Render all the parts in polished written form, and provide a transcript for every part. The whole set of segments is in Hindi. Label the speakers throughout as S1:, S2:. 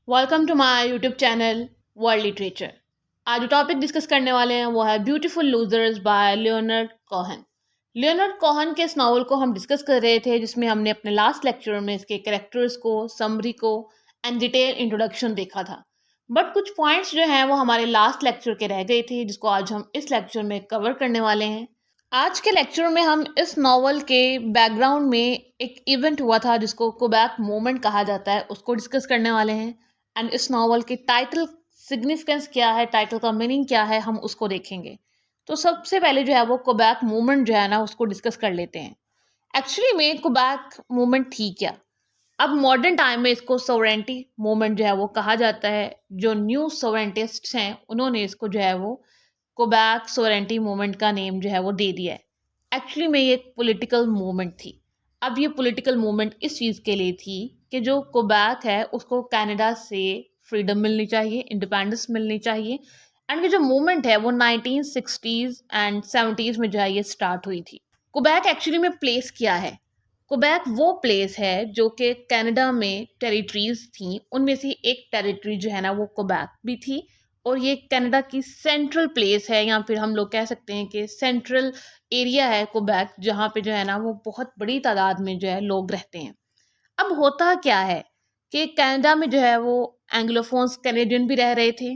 S1: Welcome to my YouTube channel world literature. आज जो टॉपिक डिस्कस करने वाले हैं वो है beautiful losers by Leonard Cohen. Leonard Cohen के इस नावल को हम डिस्कस कर रहे थे, जिसमें हमने अपने लास्ट लेक्चर में इसके कैरेक्टर्स को, समरी को एंड डिटेल इंट्रोडक्शन देखा था। बट कुछ पॉइंट्स जो हैं वो हमारे लास्ट लेक्चर के रह गए थे, जिसको आज हम इस लेक्चर में कवर करने वाले हैं। आज के लेक्चर में हम इस नावल के बैकग्राउंड में एक इवेंट हुआ था जिसको कोबैक मोमेंट कहा जाता है, उसको डिस्कस करने वाले हैं। एंड इस नावल की टाइटल सिग्निफिकेंस क्या है, टाइटल का मीनिंग क्या है, हम उसको देखेंगे। तो सबसे पहले जो है वो कोबैक मूवमेंट जो है ना उसको डिस्कस कर लेते हैं। एक्चुअली में कोबैक मूवमेंट थी क्या? अब मॉडर्न टाइम में इसको सोवरेंटी मूवमेंट जो है वो कहा जाता है। जो न्यू सोवरेंटिस्ट हैं उन्होंने इसको जो है वो कोबैक सोवरेंटी मूवमेंट का नेम जो है वो दे दिया है। एक्चुअली में ये एक पॉलिटिकल मूवमेंट थी। अब ये पॉलिटिकल मूवमेंट इस चीज़ के लिए थी कि जो कोबैक है उसको कनाडा से फ्रीडम मिलनी चाहिए, इंडिपेंडेंस मिलनी चाहिए। एंड ये जो मूवमेंट है वो 1960s एंड 70s में जो है ये स्टार्ट हुई थी। कोबैक एक्चुअली में प्लेस क्या है? कोबैक वो प्लेस है जो कि कनाडा में टेरिटरीज थी, उनमें से एक टेरिटरी जो है ना वो कोबैक भी थी। और ये कनाडा की सेंट्रल प्लेस है, या फिर हम लोग कह सकते हैं कि सेंट्रल एरिया है कोबैक, जहाँ पे जो है ना वो बहुत बड़ी तादाद में जो है लोग रहते हैं। अब होता क्या है कि कनाडा में जो है वो एंग्लोफोन्स कैनेडियन भी रह रहे थे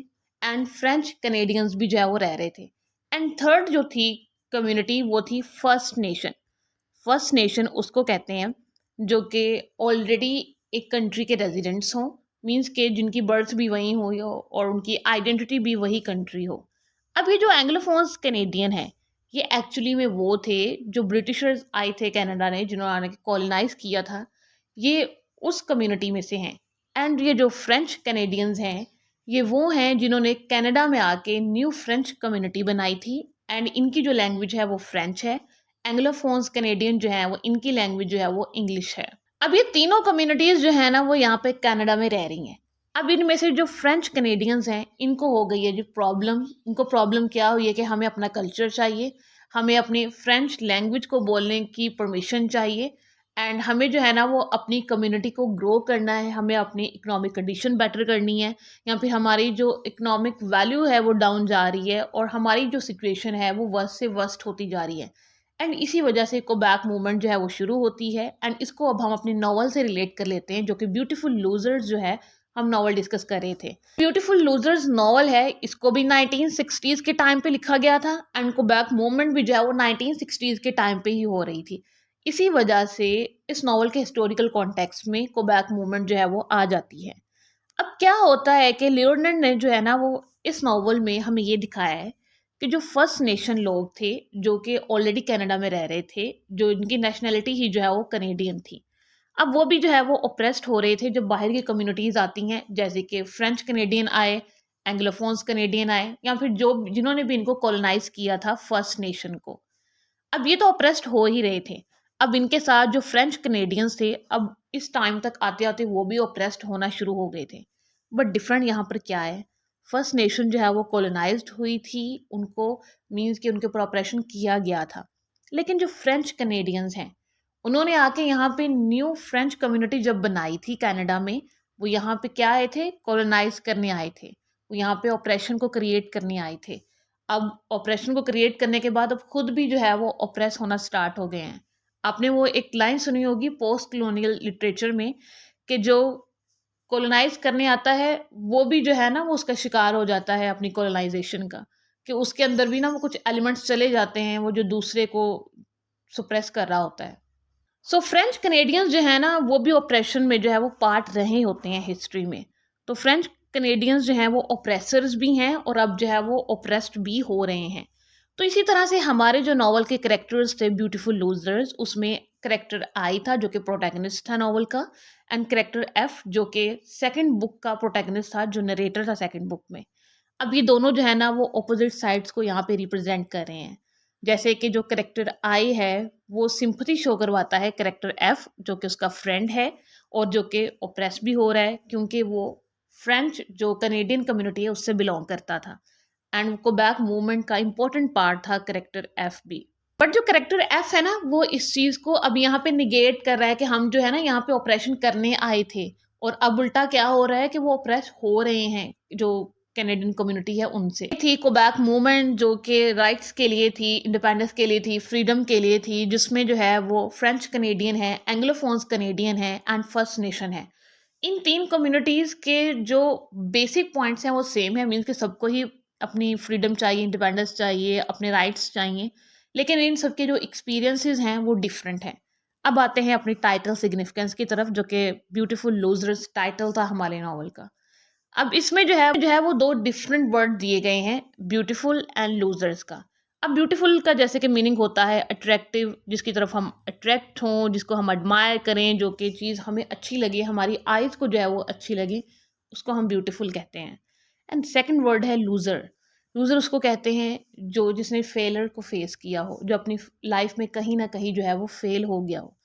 S1: एंड फ्रेंच कैनेडियंस भी जो है वो रह रहे थे। एंड थर्ड जो थी कम्युनिटी वो थी फर्स्ट नेशन। फर्स्ट नेशन उसको कहते हैं जो कि ऑलरेडी एक कंट्री के रेजिडेंट्स हों, मींस के जिनकी बर्थ भी वहीं हुई हो और उनकी आइडेंटिटी भी वही कंट्री हो। अब ये जो एंग्लोफोन्स कैनेडियन है, ये एक्चुअली में वो थे जो ब्रिटिशर्स आए थे कनाडा ने, जिन्होंने आने के कॉलोनाइज किया था, ये उस कम्युनिटी में से हैं। एंड ये जो फ्रेंच कैनेडियंस हैं, ये वो हैं जिन्होंने कनाडा में आके न्यू फ्रेंच कम्युनिटी बनाई थी। एंड इनकी जो लैंग्वेज है वो फ्रेंच है। एंग्लोफोन्स कैनेडियन जो है वो इनकी लैंग्वेज जो है वो इंग्लिश है। अब ये तीनों कम्युनिटीज जो है ना वो यहाँ पे कनाडा में रह रही हैं। अब इनमें से जो फ्रेंच कैनेडियंस हैं इनको हो गई है जो प्रॉब्लम। इनको प्रॉब्लम क्या हुई है कि हमें अपना कल्चर चाहिए, हमें अपनी फ्रेंच लैंग्वेज को बोलने की परमिशन चाहिए। एंड हमें जो है ना वो अपनी कम्युनिटी को ग्रो करना है, हमें अपनी इकोनॉमिक कंडीशन बेटर करनी है, या फिर हमारी जो इकोनॉमिक वैल्यू है वो डाउन जा रही है और हमारी जो सिचुएशन है वो वर्स्ट से वर्स्ट होती जा रही है। एंड इसी वजह से कोबैक मूवमेंट जो है वो शुरू होती है। एंड इसको अब हम अपने नॉवल से रिलेट कर लेते हैं, जो कि ब्यूटीफुल लूजर्स जो है हम नॉवल डिस्कस कर रहे थे। ब्यूटीफुल लूजर्स नॉवल है, इसको भी 1960s के टाइम पे लिखा गया था। एंड कोबैक मूवमेंट भी जो है वो 1960s के टाइम पे ही हो रही थी। इसी वजह से इस नॉवल के हिस्टोरिकल कॉन्टेक्स्ट में कोबैक मूवमेंट जो है वो आ जाती है। अब क्या होता है कि लियोनार्ड ने जो है ना वो इस नॉवल में हमें ये दिखाया है कि जो फर्स्ट नेशन लोग थे जो कि ऑलरेडी कनाडा में रह रहे थे, जो इनकी नेशनैलिटी ही जो है वो कनेडियन थी, अब वो भी जो है वो ओप्रेस्ड हो रहे थे जब बाहर की कम्युनिटीज़ आती हैं, जैसे कि फ्रेंच कनेडियन आए, एंग्लोफोन्स कनेडियन आए, या फिर जो जिन्होंने भी इनको कॉलोनाइज किया था फर्स्ट नेशन को। अब ये तो ऑप्रेस्ड हो ही रहे थे। अब इनके साथ जो फ्रेंच कनेडियंस थे, अब इस टाइम तक आते आते वो भी ऑप्रेस्ड होना शुरू हो गए थे। बट डिफरेंट यहाँ पर क्या है, फर्स्ट नेशन जो है वो कॉलोनाइज्ड हुई थी, उनको मीन्स कि उनके ऊपर ऑपरेशन किया गया था। लेकिन जो फ्रेंच कनेडियंस हैं उन्होंने आके यहाँ पे न्यू फ्रेंच कम्युनिटी जब बनाई थी कनाडा में, वो यहाँ पे क्या आए थे, कॉलोनाइज करने आए थे। वो यहाँ पे ऑपरेशन को क्रिएट करने आए थे। अब ऑपरेशन को क्रिएट करने के बाद अब खुद भी जो है वो ऑपरेस होना स्टार्ट हो गए हैं। आपने वो एक लाइन सुनी होगी पोस्ट कॉलोनियल लिटरेचर में कि जो कॉलोनाइज करने आता है वो भी जो है ना वो उसका शिकार हो जाता है अपनी कॉलोनाइजेशन का, कि उसके अंदर भी ना वो कुछ एलिमेंट्स चले जाते हैं वो जो दूसरे को सुप्रेस कर रहा होता है। सो फ्रेंच कनेडियंस जो है ना वो भी ऑपरेशन में जो है वो पार्ट रहे होते हैं हिस्ट्री में। तो फ्रेंच कनेडियंस जो हैं वो ऑपरेसर्स भी हैं और अब जो है वो ऑपरेस्ड भी हो रहे हैं। तो इसी तरह से हमारे जो नॉवल के करेक्टर्स थे ब्यूटीफुल लूजर्स, उसमें करेक्टर आई था जो कि प्रोटैगनिस्ट था नॉवल का, एंड करेक्टर एफ जो कि सेकंड बुक का प्रोटैगनिस्ट था, जो नरेटर था सेकंड बुक में। अब ये दोनों जो है ना वो ऑपोजिट साइड्स को यहाँ पे रिप्रेजेंट कर रहे हैं। जैसे कि जो करेक्टर आई है वो सिंपथी शो करवाता है करेक्टर एफ, जो कि उसका फ्रेंड है और जो कि ओप्रेस भी हो रहा है क्योंकि वो फ्रेंच जो कनेडियन कम्युनिटी है उससे बिलोंग करता था। एंड कोबैक मूवमेंट का इम्पोर्टेंट पार्ट था करेक्टर एफ भी। बट जो करेक्टर एफ है ना वो इस चीज़ को अब यहाँ पे निगेट कर रहा है कि हम जो है ना यहाँ पे ऑपरेशन करने आए थे, और अब उल्टा क्या हो रहा है कि वो ऑप्रेस हो रहे हैं, जो कैनेडियन कम्युनिटी है उनसे। थी क्वेबेक मूवमेंट जो कि राइट्स के लिए थी, इंडिपेंडेंस के लिए थी, फ्रीडम के लिए थी, जिसमें जो है वो फ्रेंच कनेडियन है, एंग्लोफोन्स कनेडियन है एंड फर्स्ट नेशन है। इन 3 कम्युनिटीज़ के जो बेसिक पॉइंट्स हैं वो सेम है, मीन्स कि सबको ही अपनी फ्रीडम चाहिए, इंडिपेंडेंस चाहिए, अपने राइट्स चाहिए, लेकिन इन सबके जो एक्सपीरियंसेस हैं वो डिफरेंट हैं। अब आते हैं अपनी टाइटल सिग्निफिकेंस की तरफ, जो कि ब्यूटीफुल लूजर्स टाइटल था हमारे नॉवल का। अब इसमें जो है वो 2 डिफरेंट वर्ड दिए गए हैं, ब्यूटीफुल एंड लूजर्स का। अब ब्यूटीफुल का जैसे कि मीनिंग होता है अट्रैक्टिव, जिसकी तरफ हम अट्रैक्ट हों, जिसको हम एडमायर करें, जो कि चीज़ हमें अच्छी लगे, हमारी आइज़ को जो है वो अच्छी लगे, उसको हम ब्यूटीफुल कहते हैं। एंड सेकंड वर्ड है लूज़र। लूज़र उसको कहते हैं जो जिसने फेलियर को फेस किया हो, जो अपनी लाइफ में कहीं ना कहीं जो है वो फेल हो गया हो।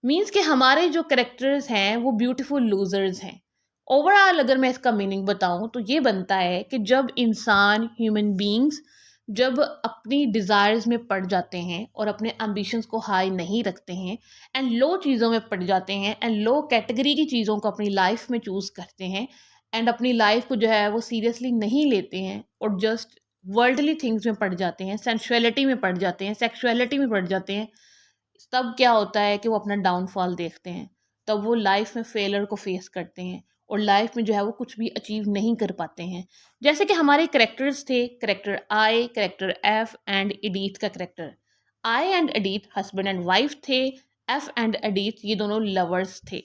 S1: मीन्स कि हमारे जो करेक्टर्स हैं वो ब्यूटीफुल लूजर्स हैं। ओवरऑल अगर मैं इसका मीनिंग बताऊं तो ये बनता है कि जब इंसान, ह्यूमन बीइंग्स, जब अपनी डिज़ायर्स में पड़ जाते हैं और अपने एम्बिशंस को हाई नहीं रखते हैं एंड लो चीज़ों में पड़ जाते हैं एंड लो कैटेगरी की चीज़ों को अपनी लाइफ में चूज़ करते हैं एंड अपनी लाइफ को जो है वो सीरियसली नहीं लेते हैं और जस्ट वर्ल्डली थिंग्स में पड़ जाते हैं, सेंसुअलिटी में पड़ जाते हैं, सेक्सुअलिटी में पड़ जाते हैं, तब क्या होता है कि वो अपना डाउनफॉल देखते हैं। तब वो लाइफ में फेलियर को फेस करते हैं और लाइफ में जो है वो कुछ भी अचीव नहीं कर पाते हैं। जैसे कि हमारे करेक्टर्स थे, character I, character F and Edith का character. I and Edith husband and wife थे। एफ एंड एडीथ ये दोनों लवर्स थे।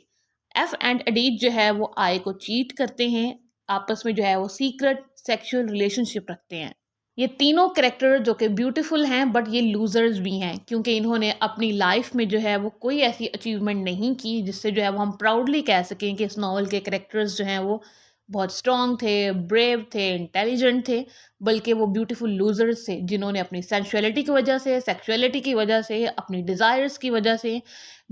S1: एफ एंड एडीथ जो है वो आई को चीट करते हैं, आपस में जो है वो सीक्रेट सेक्सुअल रिलेशनशिप रखते हैं। ये तीनों कैरेक्टर जो कि ब्यूटीफुल हैं बट ये लूजर्स भी हैं, क्योंकि इन्होंने अपनी लाइफ में जो है वो कोई ऐसी अचीवमेंट नहीं की जिससे जो है वो हम प्राउडली कह सकें कि इस नॉवल के कैरेक्टर्स जो हैं वो बहुत स्ट्रॉन्ग थे, ब्रेव थे, इंटेलिजेंट थे, बल्कि वो ब्यूटीफुल लूजर्स थे जिन्होंने अपनी सेंसुअलिटी की वजह से, सेक्सुअलिटी की वजह से, अपनी डिज़ायर्स की वजह से,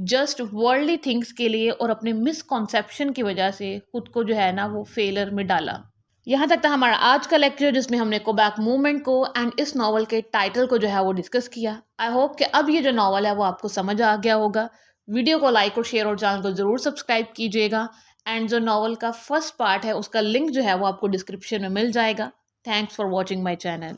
S1: जस्ट वर्ल्डली थिंग्स के लिए और अपने मिसकॉन्सेप्शन की वजह से खुद को जो है ना वो फेलर में डाला। यहाँ तक था हमारा आज का लेक्चर, जिसमें हमने क्वेबेक मूवमेंट को एंड इस नॉवल के टाइटल को जो है वो डिस्कस किया। आई होप कि अब ये जो नॉवल है वो आपको समझ आ गया होगा। वीडियो को लाइक और शेयर और चैनल को ज़रूर सब्सक्राइब कीजिएगा एंड जो नॉवल का फर्स्ट पार्ट है उसका लिंक जो है वो आपको डिस्क्रिप्शन में मिल जाएगा। Thanks for watching my channel.